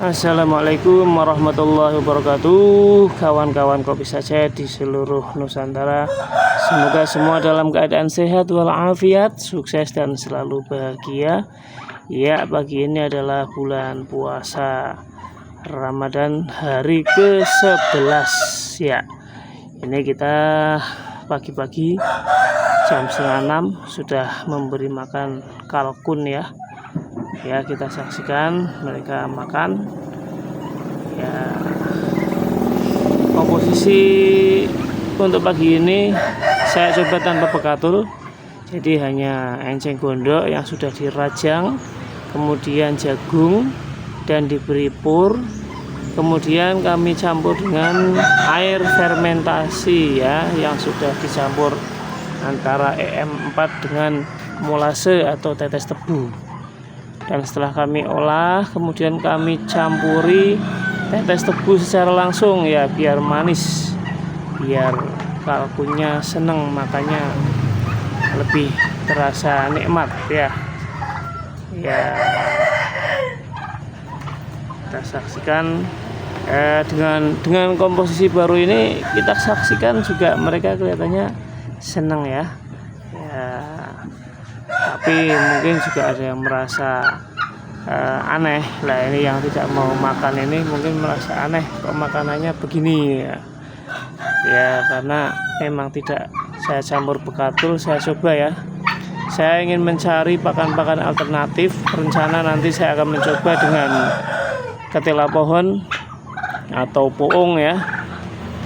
Assalamualaikum warahmatullahi wabarakatuh. Kawan-kawan kopi saja di seluruh Nusantara, semoga semua dalam keadaan sehat walafiat, sukses dan selalu bahagia. Ya, pagi ini adalah bulan puasa Ramadan hari ke-11 ya. Ini kita pagi-pagi jam 5:30 sudah memberi makan kalkun ya. Ya, kita saksikan mereka makan ya. Komposisi untuk pagi ini saya coba tanpa bekatul, jadi hanya enceng gondok yang sudah dirajang, kemudian jagung dan diberi pur, kemudian kami campur dengan air fermentasi ya, yang sudah dicampur antara EM4 dengan molase atau tetes tebu. Dan setelah kami olah, kemudian kami campuri tetes tebu secara langsung ya, biar manis, biar kalkunnya seneng makannya lebih terasa nikmat ya. Ya, kita saksikan dengan komposisi baru ini, kita saksikan juga mereka kelihatannya seneng ya. Tapi mungkin juga ada yang merasa aneh lah, ini yang tidak mau makan ini mungkin merasa aneh kok makanannya begini ya. Ya, karena memang tidak saya campur bekatul, saya coba ya. Saya ingin mencari pakan-pakan alternatif. Rencana nanti saya akan mencoba dengan ketela pohon atau poong ya.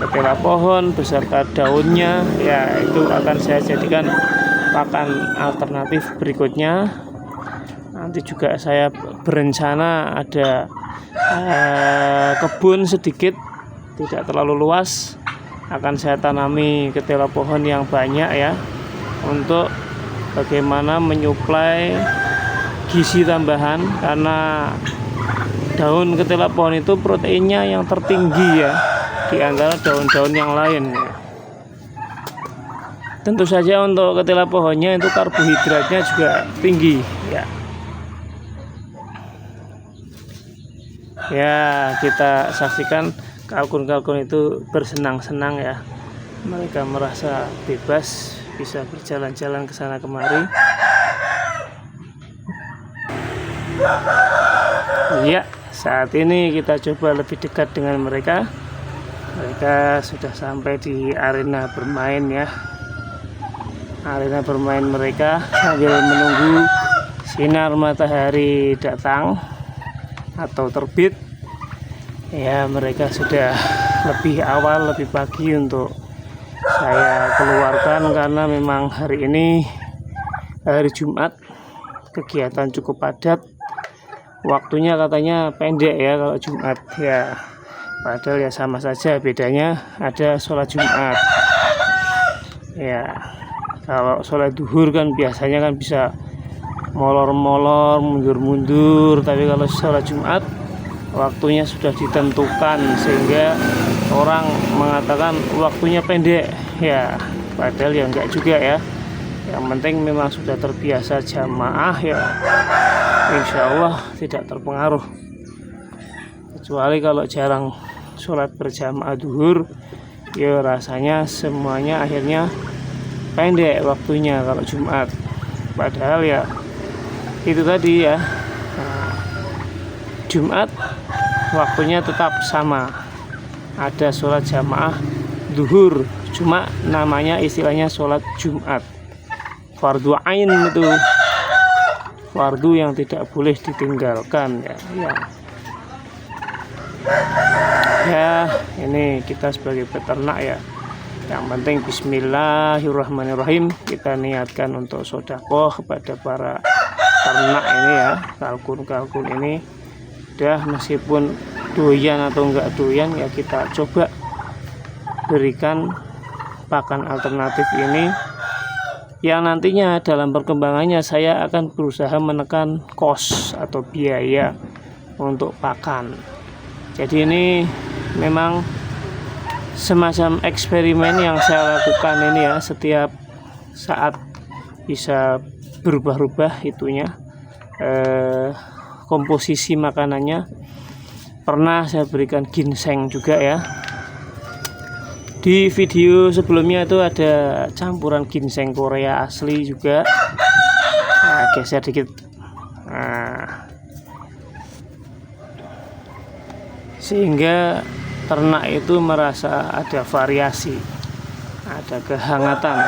Ketela pohon beserta daunnya ya, itu akan saya jadikan pakan alternatif berikutnya. Nanti juga saya berencana ada kebun sedikit, tidak terlalu luas, akan saya tanami ketela pohon yang banyak ya, untuk bagaimana menyuplai gizi tambahan, karena daun ketela pohon itu proteinnya yang tertinggi ya di antara daun-daun yang lain ya. Tentu saja untuk ketela pohonnya itu karbohidratnya juga tinggi ya. Ya, kita saksikan kalkun-kalkun itu bersenang-senang ya. Mereka merasa bebas, bisa berjalan-jalan ke sana kemari. Ya, saat ini kita coba lebih dekat dengan mereka. Mereka sudah sampai di arena bermain ya. Arena bermain mereka sambil menunggu sinar matahari datang atau terbit ya. Mereka sudah lebih awal, lebih pagi untuk saya keluarkan, karena memang hari ini hari Jumat, kegiatan cukup padat. Waktunya katanya pendek ya kalau Jumat ya, padahal ya sama saja, bedanya ada sholat Jumat ya. Kalau sholat duhur kan biasanya kan bisa molor-molor, mundur-mundur, tapi kalau sholat Jumat waktunya sudah ditentukan, sehingga orang mengatakan waktunya pendek ya, padahal ya enggak juga ya. Yang penting memang sudah terbiasa jamaah ya, insya Allah tidak terpengaruh. Kecuali kalau jarang sholat berjamaah duhur ya, rasanya semuanya akhirnya pendek waktunya kalau Jumat. Padahal ya itu tadi ya, Jumat waktunya tetap sama, ada sholat jamaah duhur, cuma namanya istilahnya sholat Jumat, fardu ain, itu fardu yang tidak boleh ditinggalkan ya. Ya, ini kita sebagai peternak ya, yang penting bismillahirrahmanirrahim, kita niatkan untuk sedekah kepada para ternak ini ya. Kalkun-kalkun ini udah, meskipun doyan atau enggak doyan ya, kita coba berikan pakan alternatif ini, yang nantinya dalam perkembangannya saya akan berusaha menekan kos atau biaya untuk pakan. Jadi ini memang semacam eksperimen yang saya lakukan ini ya, setiap saat bisa berubah-ubah itunya, komposisi makanannya. pernah saya berikan ginseng juga ya. Di video sebelumnya itu ada campuran ginseng Korea asli juga. Nah, geser dikit. Nah, sehingga ternak itu merasa ada variasi, ada kehangatan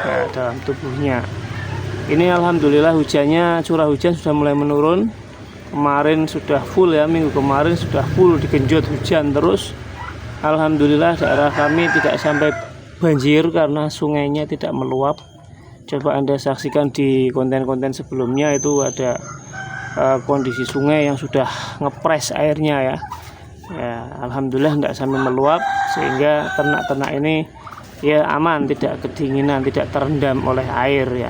ya dalam tubuhnya. Ini alhamdulillah hujannya, curah hujan sudah mulai menurun. Kemarin sudah full ya, minggu kemarin sudah full digenjot hujan terus. Alhamdulillah daerah kami tidak sampai banjir karena sungainya tidak meluap. Coba Anda saksikan di konten-konten sebelumnya, itu ada kondisi sungai yang sudah ngepres airnya ya. Ya, alhamdulillah tidak sampai meluap, sehingga ternak-ternak ini ya aman, tidak kedinginan, tidak terendam oleh air ya.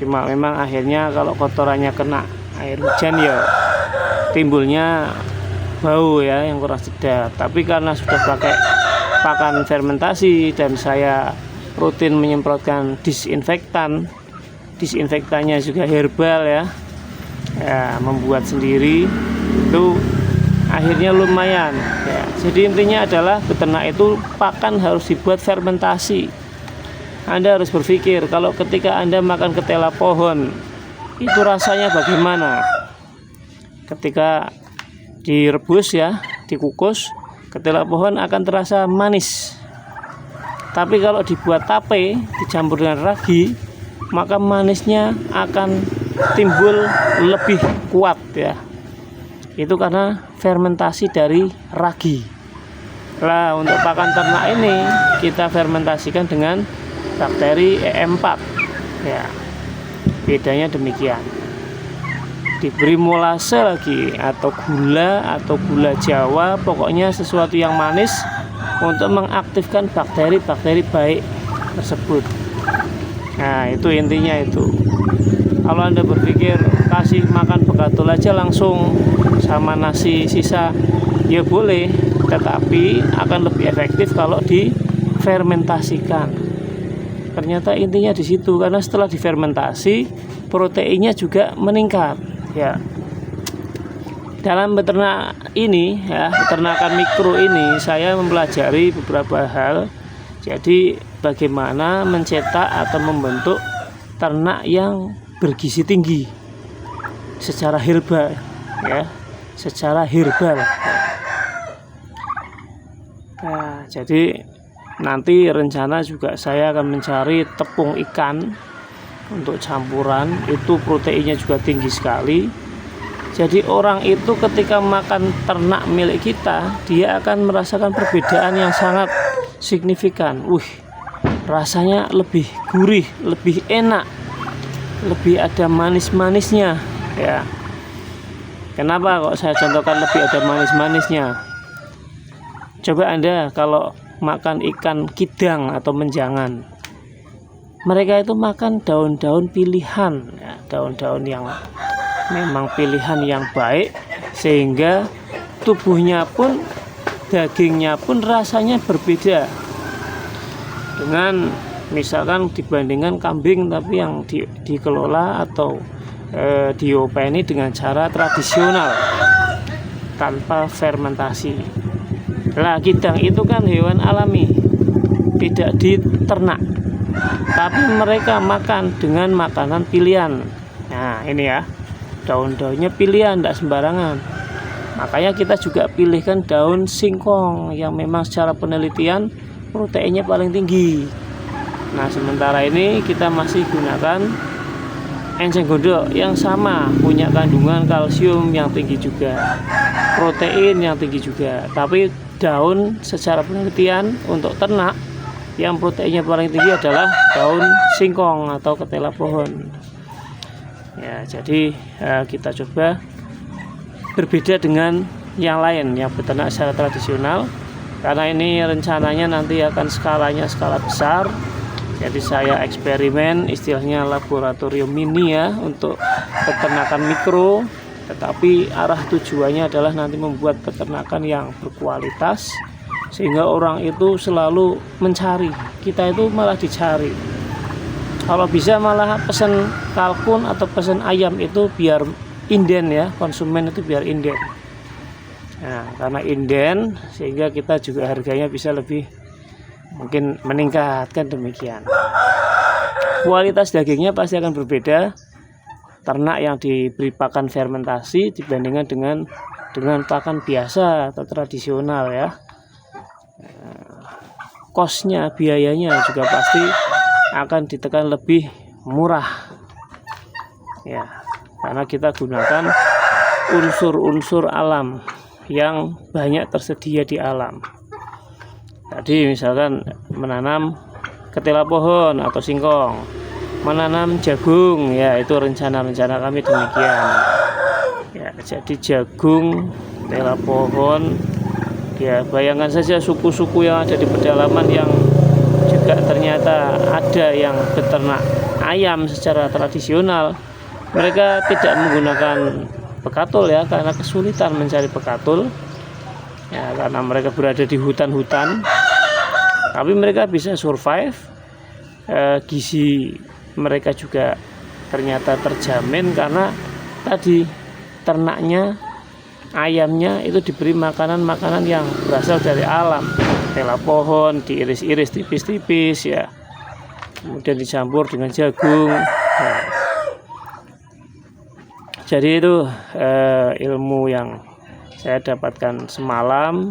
Cuma memang akhirnya kalau kotorannya kena air hujan ya timbulnya bau ya yang kurang sedap. Tapi karena sudah pakai pakan fermentasi dan saya rutin menyemprotkan disinfektannya juga herbal ya, membuat sendiri, itu akhirnya lumayan ya. Jadi intinya adalah beternak itu pakan harus dibuat fermentasi. Anda harus berpikir kalau ketika Anda makan ketela pohon itu rasanya bagaimana. Ketika direbus ya, dikukus, ketela pohon akan terasa manis. Tapi kalau dibuat tape dicampur dengan ragi, maka manisnya akan timbul lebih kuat ya. Itu karena fermentasi dari ragi. Lah untuk pakan ternak ini kita fermentasikan dengan bakteri E4 ya. Bedanya demikian. Diberi molase lagi atau gula Jawa, pokoknya sesuatu yang manis untuk mengaktifkan bakteri-bakteri baik tersebut. Nah itu intinya itu. Kalau Anda berpikir kasih makan begatul aja langsung sama nasi sisa, ya boleh, tetapi akan lebih efektif kalau difermentasikan. Ternyata intinya di situ, karena setelah difermentasi proteinnya juga meningkat ya. Dalam beternak ini ya, peternakan mikro ini saya mempelajari beberapa hal. Jadi bagaimana mencetak atau membentuk ternak yang bergizi tinggi secara herbal ya, secara herbal. Nah, jadi nanti rencana juga saya akan mencari tepung ikan untuk campuran, itu proteinnya juga tinggi sekali. Jadi orang itu ketika makan ternak milik kita, dia akan merasakan perbedaan yang sangat signifikan. Rasanya lebih gurih, lebih enak, lebih ada manis-manisnya ya. Kenapa kok saya contohkan lebih ada manis-manisnya? Coba Anda kalau makan ikan kidang atau menjangan, mereka itu makan daun-daun pilihan ya, daun-daun yang memang pilihan yang baik, sehingga tubuhnya pun, dagingnya pun rasanya berbeda dengan misalkan dibandingkan kambing tapi yang dikelola atau diopeni dengan cara tradisional tanpa fermentasi. Lah kidang itu kan hewan alami, tidak diternak, tapi mereka makan dengan makanan pilihan. Nah ini ya, daun-daunnya pilihan, tidak sembarangan. Makanya kita juga pilihkan daun singkong yang memang secara penelitian proteinnya paling tinggi. Nah sementara ini kita masih gunakan enceng gondok yang sama, punya kandungan kalsium yang tinggi juga, protein yang tinggi juga. Tapi daun secara penelitian untuk ternak yang proteinnya paling tinggi adalah daun singkong atau ketela pohon. Ya, jadi kita coba berbeda dengan yang lain yang beternak secara tradisional, karena ini rencananya nanti akan skalanya skala besar. Jadi saya eksperimen, istilahnya laboratorium mini ya, untuk peternakan mikro, tetapi arah tujuannya adalah nanti membuat peternakan yang berkualitas, sehingga orang itu selalu mencari, kita itu malah dicari. Kalau bisa malah pesan kalkun atau pesan ayam itu biar inden ya, konsumen itu biar inden. Nah, karena inden sehingga kita juga harganya bisa lebih mungkin meningkatkan demikian. Kualitas dagingnya pasti akan berbeda ternak yang diberi pakan fermentasi dibandingkan dengan pakan biasa atau tradisional ya. Kosnya, biayanya juga pasti akan ditekan lebih murah ya, karena kita gunakan unsur-unsur alam yang banyak tersedia di alam. Tadi misalkan menanam ketela pohon atau singkong, menanam jagung ya, itu rencana-rencana kami demikian ya. Jadi jagung, ketela pohon ya, bayangkan saja suku-suku yang ada di pedalaman yang juga ternyata ada yang beternak ayam secara tradisional. Mereka tidak menggunakan bekatul ya, karena kesulitan mencari bekatul ya, karena mereka berada di hutan-hutan, tapi mereka bisa survive. Gizi mereka juga ternyata terjamin karena tadi ternaknya, ayamnya itu diberi makanan-makanan yang berasal dari alam. Ketela pohon diiris-iris tipis-tipis ya, kemudian dicampur dengan jagung ya. Jadi itu ilmu yang saya dapatkan semalam,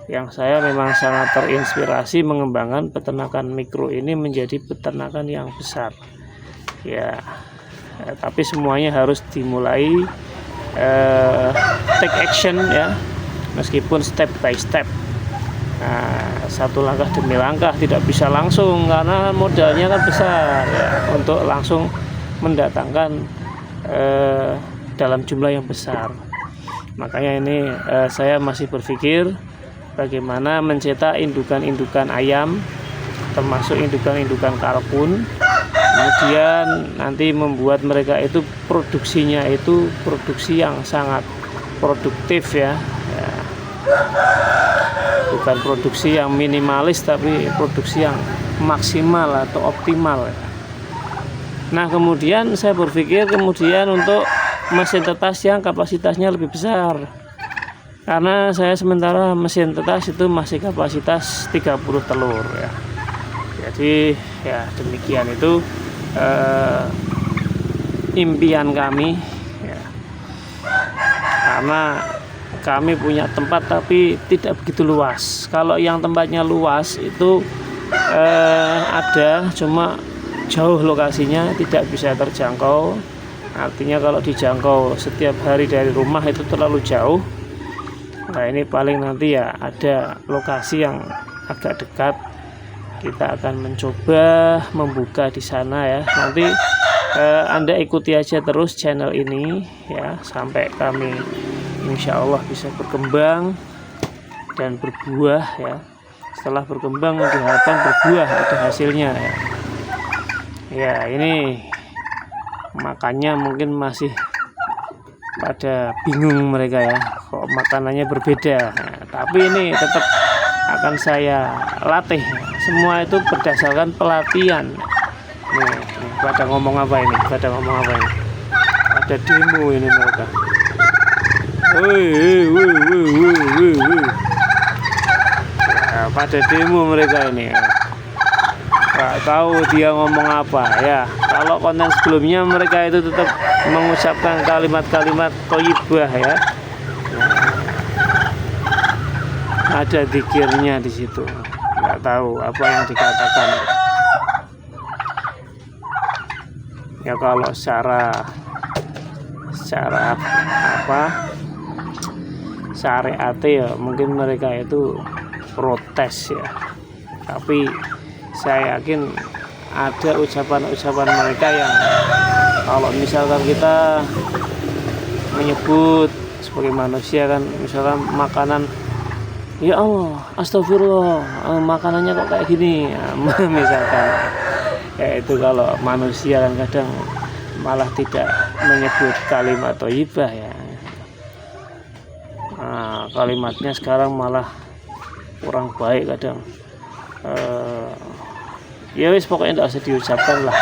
yang saya memang sangat terinspirasi mengembangkan peternakan mikro ini menjadi peternakan yang besar ya. Tapi semuanya harus dimulai take action ya, meskipun step by step. Nah, satu langkah demi langkah, tidak bisa langsung karena modalnya kan besar ya, untuk langsung mendatangkan dalam jumlah yang besar. Makanya ini saya masih berpikir bagaimana mencetak indukan-indukan ayam, termasuk indukan-indukan kalkun, kemudian nanti membuat mereka itu produksinya itu produksi yang sangat produktif ya. Bukan produksi yang minimalis, tapi produksi yang maksimal atau optimal ya. Nah, kemudian saya berpikir untuk mesin tetas yang kapasitasnya lebih besar, karena saya sementara mesin tetas itu masih kapasitas 30 telur ya. Jadi ya demikian, itu impian kami ya. Karena kami punya tempat tapi tidak begitu luas. Kalau yang tempatnya luas itu ada, cuma jauh lokasinya, tidak bisa terjangkau. Artinya kalau dijangkau setiap hari dari rumah itu terlalu jauh. Nah, ini paling nanti ya ada lokasi yang agak dekat. Kita akan mencoba membuka di sana ya. Nanti Anda ikuti aja terus channel ini ya, sampai kami insya Allah bisa berkembang dan berbuah ya. Setelah berkembang diharapkan berbuah, ada hasilnya ya. Ya, ini makannya mungkin masih pada bingung mereka ya, kok makanannya berbeda. Nah, tapi ini tetap akan saya latih. Semua itu berdasarkan pelatihan. Nih, pada ngomong apa ini? Ada demo ini mereka. Ya, pada demo mereka ini. Nggak tahu dia ngomong apa ya. Kalau konten sebelumnya mereka itu tetap mengucapkan kalimat-kalimat thayyibah ya. Ada dzikirnya di situ. Nggak tahu apa yang dikatakan. Ya kalau secara syariat ya mungkin mereka itu protes ya. Tapi saya yakin ada ucapan-ucapan mereka yang kalau misalkan kita menyebut sebagai manusia kan, misalkan makanan, ya Allah astagfirullah, makanannya kok kayak gini ya, misalkan ya, itu kalau manusia kan kadang malah tidak menyebut kalimat thayyibah ya. Nah, kalimatnya sekarang malah kurang baik kadang. Ya wis pokoknya tidak usah diucapkan lah,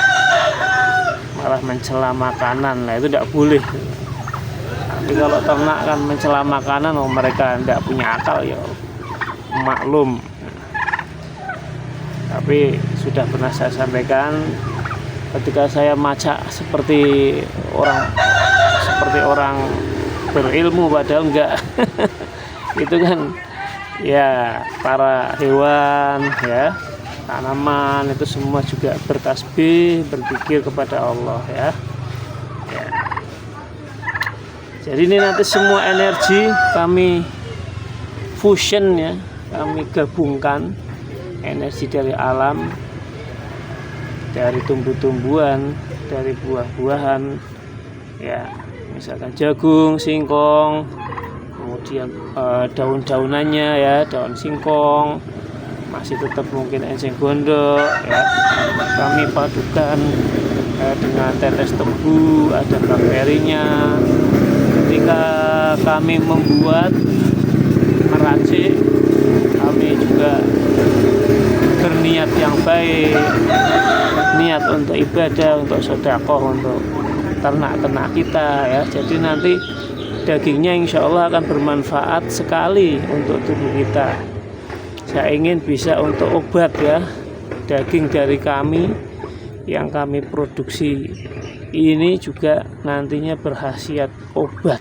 malah mencela makanan lah, itu tidak boleh. Tapi kalau ternak kan mencela makanan, mereka tidak punya akal ya, maklum. Tapi sudah pernah saya sampaikan, ketika saya macak seperti orang berilmu, padahal enggak. Itu kan ya, para hewan ya, tanaman itu semua juga bertasbih, berzikir kepada Allah ya. Jadi ini nanti semua energi kami fusion ya, kami gabungkan energi dari alam, dari tumbuh-tumbuhan, dari buah-buahan ya, misalkan jagung, singkong, kemudian daun-daunannya ya, daun singkong masih tetap mungkin enceng gondok ya, kami padukan dengan tetes tebu, ada bakterinya. Ketika kami membuat, meracik, kami juga berniat yang baik, niat untuk ibadah, untuk sedekah, untuk ternak-ternak kita ya. Jadi nanti dagingnya insya Allah akan bermanfaat sekali untuk tubuh kita. Saya ingin bisa untuk obat ya, daging dari kami yang kami produksi ini juga nantinya berkhasiat obat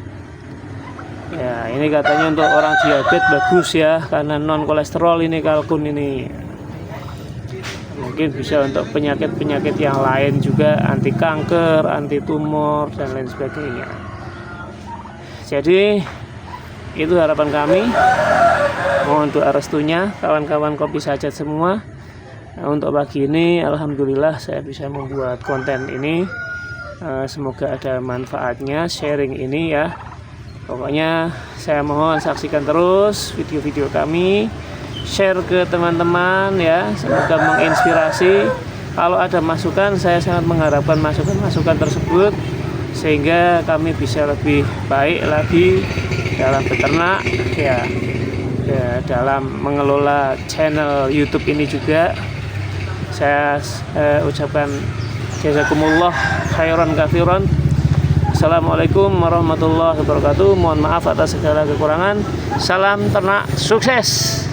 ya. Ini katanya untuk orang diabetes bagus ya, karena non kolesterol ini kalkun ini. Mungkin bisa untuk penyakit-penyakit yang lain juga, anti kanker, anti tumor dan lain sebagainya. Jadi itu harapan kami. Mohon doa restunya kawan-kawan Kopi Sajat semua. Nah, untuk pagi ini alhamdulillah saya bisa membuat konten ini. Semoga ada manfaatnya sharing ini ya. Pokoknya saya mohon saksikan terus video-video kami, share ke teman-teman ya, semoga menginspirasi. Kalau ada masukan, saya sangat mengharapkan masukan-masukan tersebut sehingga kami bisa lebih baik lagi dalam beternak ya, dalam mengelola channel YouTube ini juga. Saya ucapkan jazakumullah khairan katsiran. Assalamualaikum warahmatullahi wabarakatuh. Mohon maaf atas segala kekurangan. Salam ternak sukses.